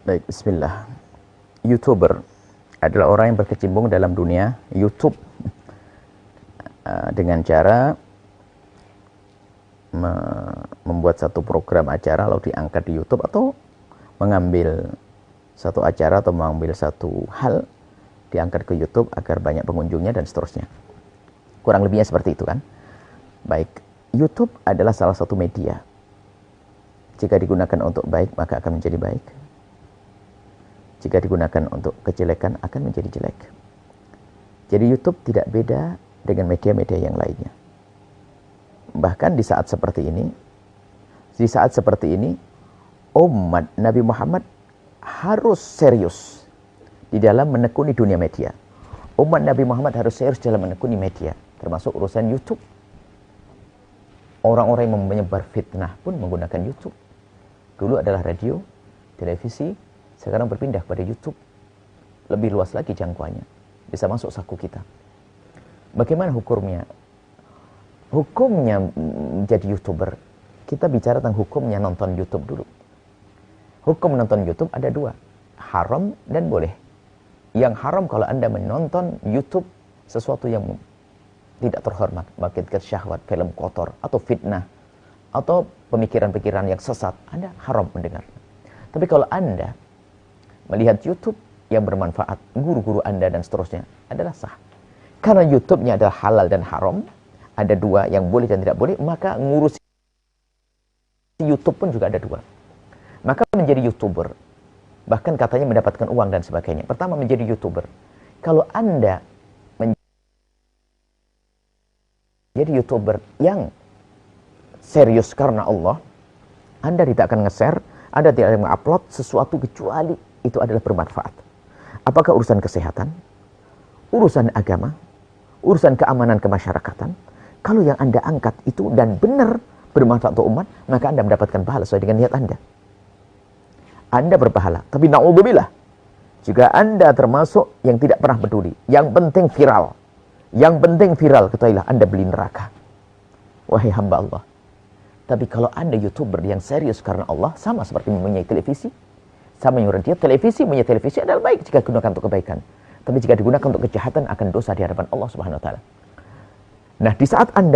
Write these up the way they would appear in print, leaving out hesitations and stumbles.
Baik, bismillah. YouTuber adalah orang yang berkecimpung dalam dunia YouTube dengan cara membuat satu program acara lalu diangkat di YouTube, atau mengambil satu acara atau mengambil satu hal diangkat ke YouTube agar banyak pengunjungnya dan seterusnya. Kurang lebihnya seperti itu kan. Baik, YouTube adalah salah satu media. Jika digunakan untuk baik maka akan menjadi baik. Jika digunakan untuk kejelekan akan menjadi jelek. Jadi YouTube tidak beda dengan media-media yang lainnya. Bahkan di saat seperti ini, umat Nabi Muhammad harus serius di dalam menekuni dunia media. Umat Nabi Muhammad harus serius dalam menekuni media, termasuk urusan YouTube. Orang-orang yang menyebar fitnah pun menggunakan YouTube. Dulu adalah radio, televisi, sekarang berpindah pada YouTube. Lebih luas lagi jangkauannya, bisa masuk saku kita. Bagaimana hukumnya? Hukumnya menjadi YouTuber. Kita bicara tentang hukumnya nonton YouTube dulu. Hukum menonton YouTube ada dua, haram dan boleh. Yang haram kalau Anda menonton YouTube sesuatu yang tidak terhormat, mengakibatkan syahwat, film kotor, atau fitnah, atau pemikiran-pikiran yang sesat, Anda haram mendengar. Tapi kalau Anda melihat YouTube yang bermanfaat, guru-guru Anda dan seterusnya, adalah sah. Karena YouTube-nya adalah halal dan haram, ada dua yang boleh dan tidak boleh, maka ngurusi YouTube pun juga ada dua. Maka menjadi YouTuber, bahkan katanya mendapatkan uang dan sebagainya. Pertama, menjadi YouTuber. Kalau Anda menjadi YouTuber yang serius karena Allah, Anda tidak akan nge-share, Anda tidak akan mengupload sesuatu kecuali itu adalah bermanfaat. Apakah urusan kesehatan, urusan agama, urusan keamanan kemasyarakatan, kalau yang Anda angkat itu dan benar bermanfaat untuk umat, maka Anda mendapatkan pahala sesuai dengan niat Anda. Anda berpahala. Tapi na'udzubillah, jika Anda termasuk yang tidak pernah peduli, yang penting viral, ketahuilah Anda beli neraka. Wahai hamba Allah. Tapi kalau Anda YouTuber yang serius karena Allah, sama seperti mempunyai televisi, sama yang radio, televisi adalah baik jika digunakan untuk kebaikan. Tapi jika digunakan untuk kejahatan akan dosa di hadapan Allah Subhanahu wa taala. Nah, di saat Anda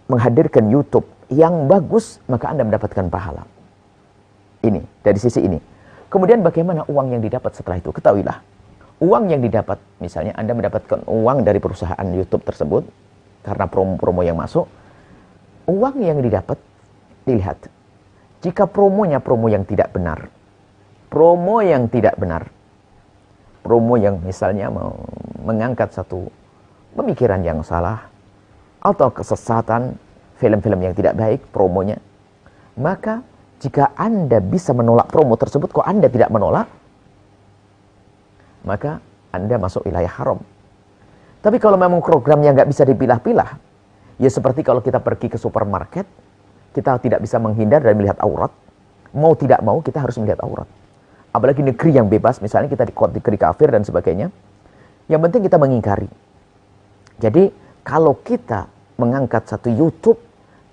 menghadirkan YouTube yang bagus, maka Anda mendapatkan pahala. Ini, dari sisi ini. Kemudian bagaimana uang yang didapat setelah itu? Ketahuilah, uang yang didapat, misalnya Anda mendapatkan uang dari perusahaan YouTube tersebut, karena promo-promo yang masuk, uang yang didapat, dilihat. Jika promonya promo yang tidak benar, promo yang misalnya mengangkat satu pemikiran yang salah, atau kesesatan, film-film yang tidak baik promonya, maka jika Anda bisa menolak promo tersebut, kok Anda tidak menolak, maka Anda masuk wilayah haram. Tapi kalau memang programnya nggak bisa dipilah-pilah, ya seperti kalau kita pergi ke supermarket, kita tidak bisa menghindar dari melihat aurat. Mau tidak mau, kita harus melihat aurat. Apalagi negeri yang bebas, misalnya kita di negeri kafir dan sebagainya. Yang penting kita mengingkari. Jadi, kalau kita mengangkat satu YouTube,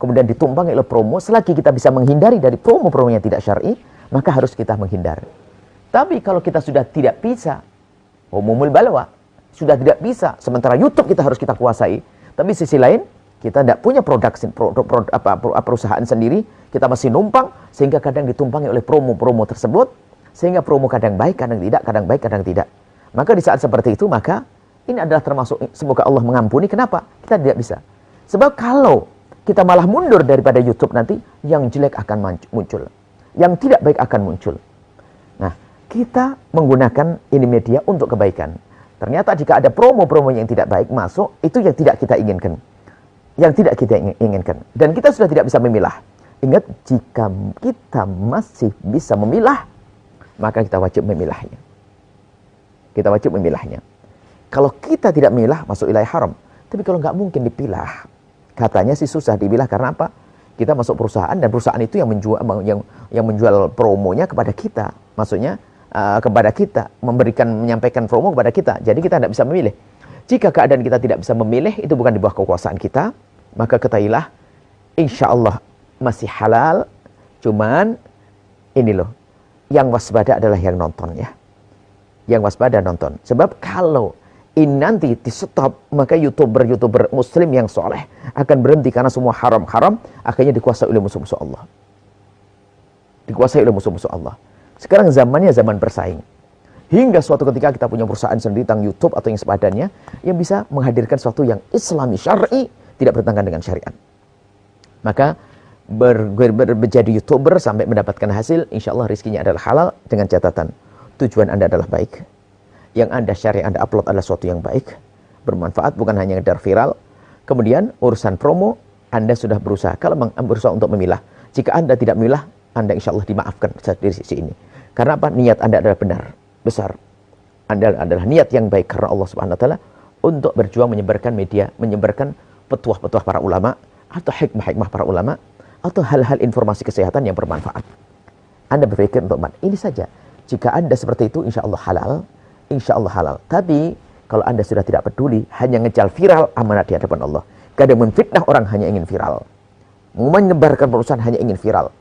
kemudian ditumpangi oleh promo, selagi kita bisa menghindari dari promo-promo yang tidak syar'i, maka harus kita menghindar. Tapi kalau kita sudah tidak bisa, umumul balwa, sudah tidak bisa, sementara YouTube kita harus kita kuasai, tapi sisi lain, kita tidak punya perusahaan sendiri, kita masih numpang, sehingga kadang ditumpangi oleh promo-promo tersebut, sehingga promo kadang baik, kadang tidak, kadang baik, kadang tidak. Maka di saat seperti itu, maka ini adalah termasuk, semoga Allah mengampuni. Kenapa? Kita tidak bisa. Sebab kalau kita malah mundur daripada YouTube nanti, yang jelek akan muncul. Yang tidak baik akan muncul. Nah, kita menggunakan ini media untuk kebaikan. Ternyata jika ada promo-promo yang tidak baik masuk, itu yang tidak kita inginkan. Dan kita sudah tidak bisa memilah. Ingat, jika kita masih bisa memilah, maka kita wajib memilahnya. Kalau kita tidak memilah, masuk wilayah haram. Tapi kalau nggak mungkin dipilah, katanya sih susah dipilah. Karena apa? Kita masuk perusahaan, dan perusahaan itu yang menjual promonya kepada kita. Maksudnya kepada kita, menyampaikan promo kepada kita. Jadi kita tidak bisa memilih. Jika keadaan kita tidak bisa memilih, itu bukan di bawah kekuasaan kita, maka ketahuilah, insya Allah masih halal. Cuman ini loh, yang waspada adalah yang nonton ya. Yang waspada nonton. Sebab kalau ini nanti di stop, maka YouTuber muslim yang soleh akan berhenti karena semua haram-haram, akhirnya dikuasai oleh musuh-musuh Allah. Dikuasai oleh musuh-musuh Allah. Sekarang zamannya zaman bersaing. Hingga suatu ketika kita punya perusahaan sendiri tentang YouTube atau yang sepadannya, yang bisa menghadirkan sesuatu yang islami, syar'i, tidak bertentangan dengan syariat. Maka menjadi YouTuber sampai mendapatkan hasil, insya Allah rizkinya adalah halal, dengan catatan tujuan Anda adalah baik, yang Anda share, yang Anda upload adalah sesuatu yang baik, bermanfaat, bukan hanya ngedar viral. Kemudian urusan promo, Anda sudah berusaha, kalau berusaha untuk memilah. Jika Anda tidak memilah, Anda insya Allah dimaafkan dari sisi ini. Karena apa? Niat Anda adalah benar, besar. Anda adalah niat yang baik karena Allah Subhanahu Wa Taala untuk berjuang menyebarkan media, menyebarkan petuah-petuah para ulama atau hikmah-hikmah para ulama, atau hal-hal informasi kesehatan yang bermanfaat. Anda berpikir untuk ini saja. Jika Anda seperti itu, insya Allah halal. Insya Allah halal. Tapi, kalau Anda sudah tidak peduli, hanya ngejar viral, amanat di hadapan Allah. Kadang menfitnah orang hanya ingin viral. Menyebarkan perusahaan hanya ingin viral.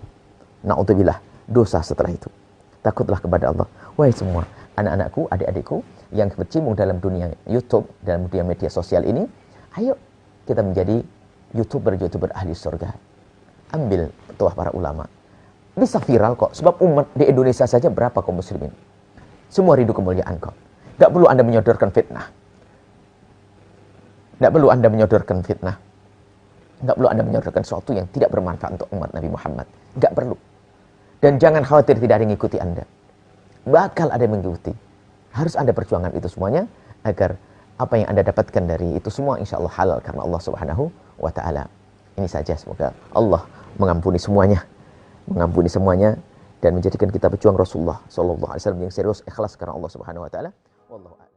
Na'udzubillah, dosa setelah itu. Takutlah kepada Allah. Wahai semua, anak-anakku, adik-adikku, yang berkecimpung dalam dunia YouTube, dalam dunia media sosial ini, ayo kita menjadi YouTuber ahli surga. Ambil petuah para ulama. Bisa viral kok. Sebab umat di Indonesia saja berapa kaum muslimin. Semua rindu kemuliaan kok. Gak perlu Anda menyodorkan fitnah. Gak perlu Anda menyodorkan fitnah. Gak perlu Anda menyodorkan sesuatu yang tidak bermanfaat untuk umat Nabi Muhammad. Gak perlu. Dan jangan khawatir tidak ada yang mengikuti Anda. Bakal ada yang mengikuti. Harus Anda perjuangkan itu semuanya, agar apa yang Anda dapatkan dari itu semua insya Allah halal karena Allah Subhanahu Wa Ta'ala. Ini saja, semoga Allah mengampuni semuanya, dan menjadikan kita pejuang Rasulullah SAW yang serius, ikhlas karena Allah Subhanahu Wa Taala. Wallahu a'lam.